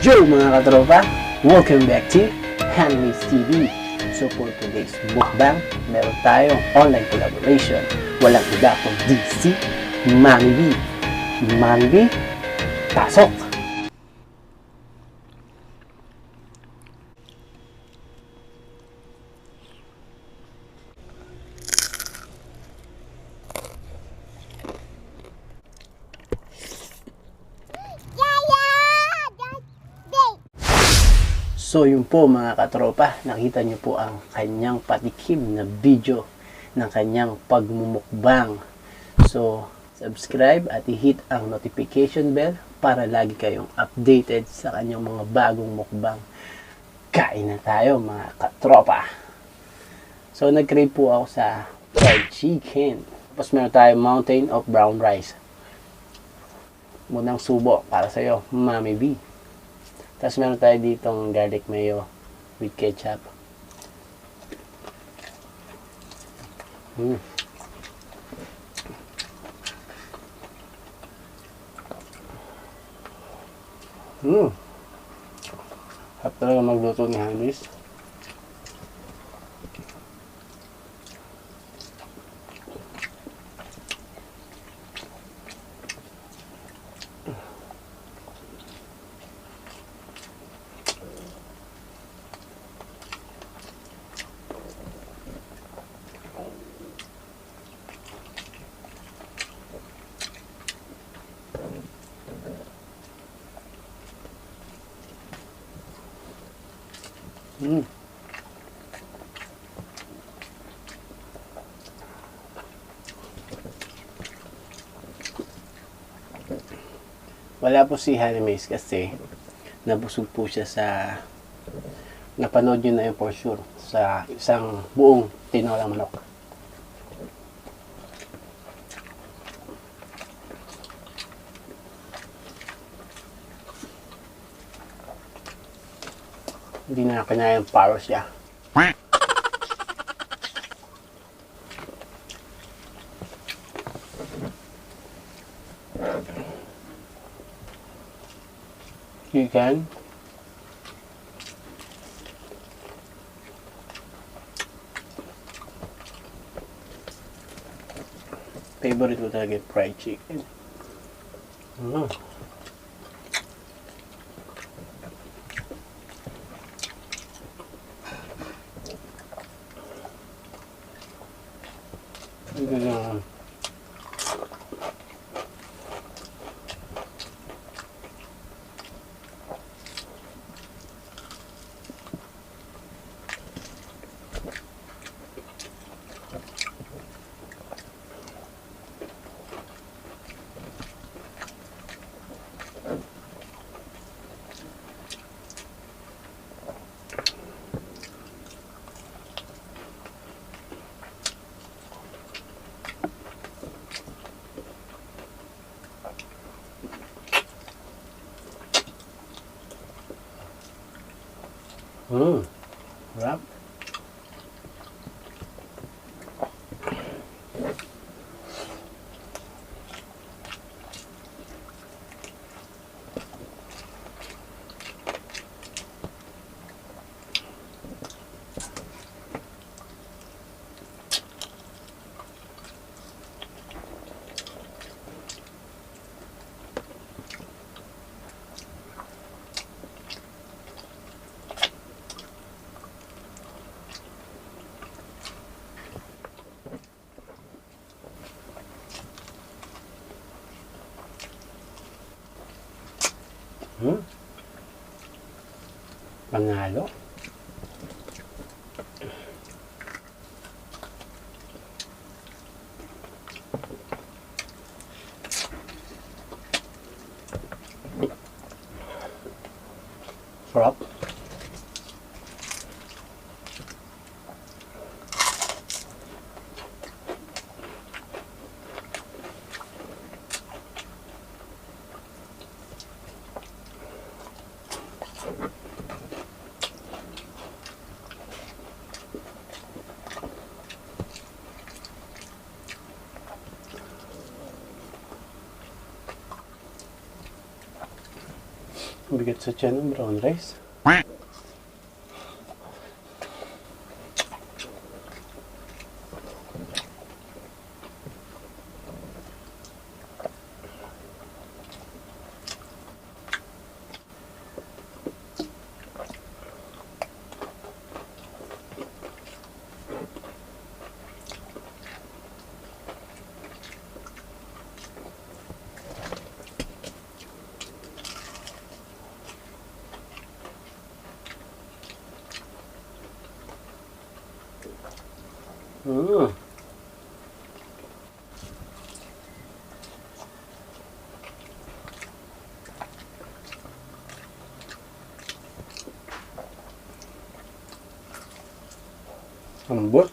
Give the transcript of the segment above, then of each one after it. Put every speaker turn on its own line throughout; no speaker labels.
Yo mga katropa! Welcome back to Handmaid's TV. So for today's mukbang, meron tayong online collaboration. Walang iba kundi si Mami B. Mami B, pasok! So yun po mga katropa, nakita nyo po ang kanyang patikim na video ng kanyang pagmumukbang. So subscribe at i-hit ang notification bell para lagi kayong updated sa kanyang mga bagong mukbang. Kain na tayo mga katropa! So nag-crave po ako sa fried chicken. Tapos meron tayong mountain of brown rice. Munang subo para sa'yo, Mami B. Tapos meron tayo ditong garlic mayo with ketchup. Harap talaga magluto ni Hamis. Wala po si Hamis kasi nabusog po siya sa napanood nyo na yun for sure sa isang buong tinolang manok. Hindi na kanya yung paros siya. Chicken. Favorite ko talaga yung fried chicken. Ito na. Sarap. Panalo. Sarap. bigat sa tiyan ng brown rice. Lambot.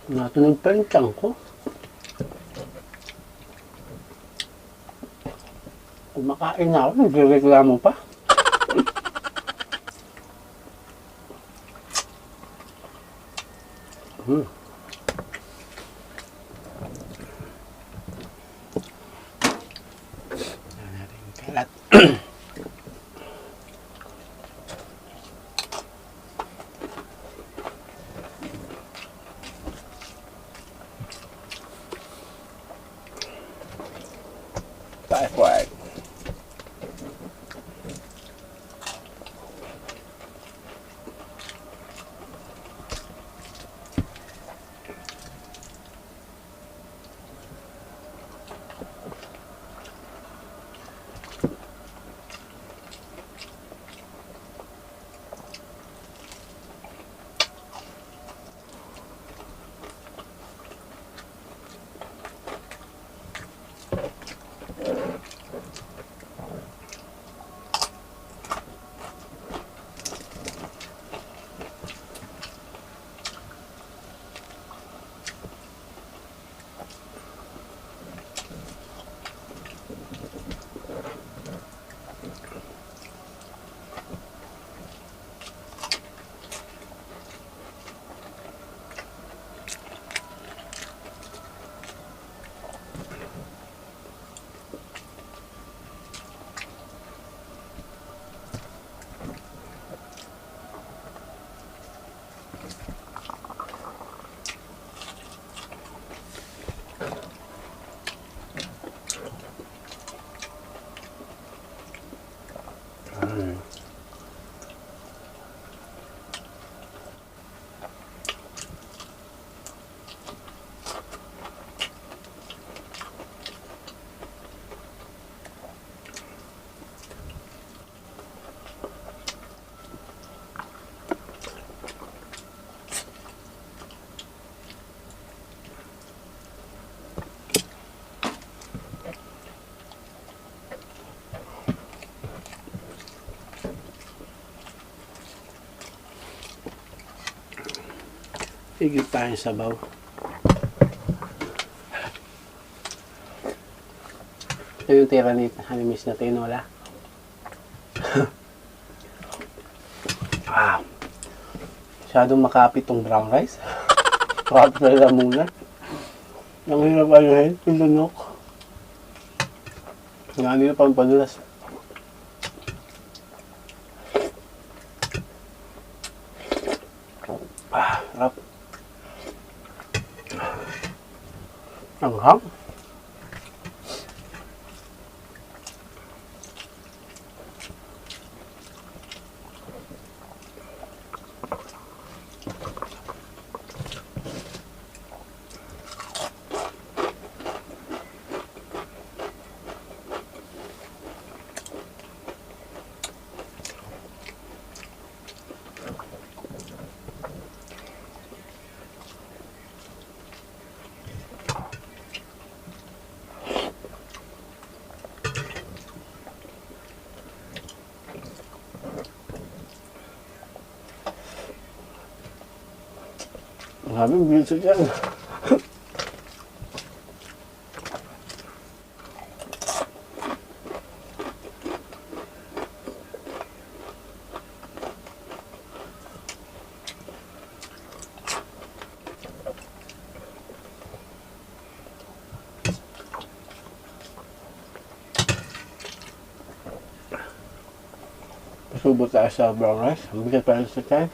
Natunog pa yung tiyan ko. Kumakain na ako, nagreklamo pa. Natin yung kalat. Quiet. Higit tayong sabaw. Ito yung tira ni Honey Miss na tinola. Masyadong makapit tong brown rice. Kapit na lang muna. Ang hirap anuhin, pinunok. Nga nila pang padulas. Harap. Anghang. Sabi, bilis yan. Subo tayo sa brown rice. Ang bigat pa rin sa tiyan.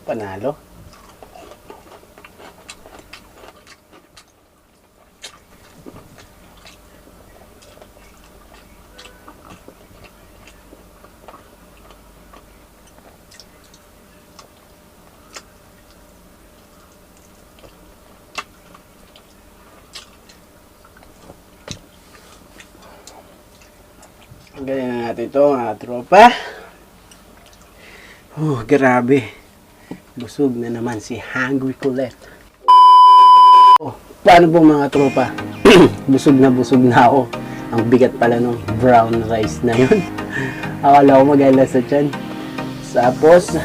Panalo. Ganyan na natin ito mga tropa. Grabe. Busog na naman si Hungry Colette. Paano po mga tropa? busog na ako. Ang bigat pala ng brown rice na yun. Akala ko mag-ala sa tiyan. Tapos,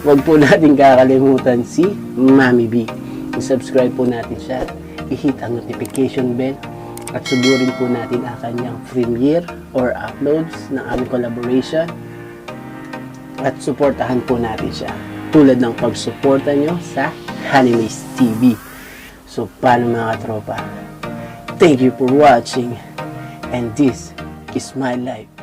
wag po natin kakalimutan si Mami B. I-subscribe po natin siya. I-hit ang notification bell. At suburin po natin ang kanyang premiere or uploads ng aming collaboration. At suportahan po natin siya. Tulad ng pagsuporta nyo sa Animes TV. So, paano mga tropa? Thank you for watching. And this is my life.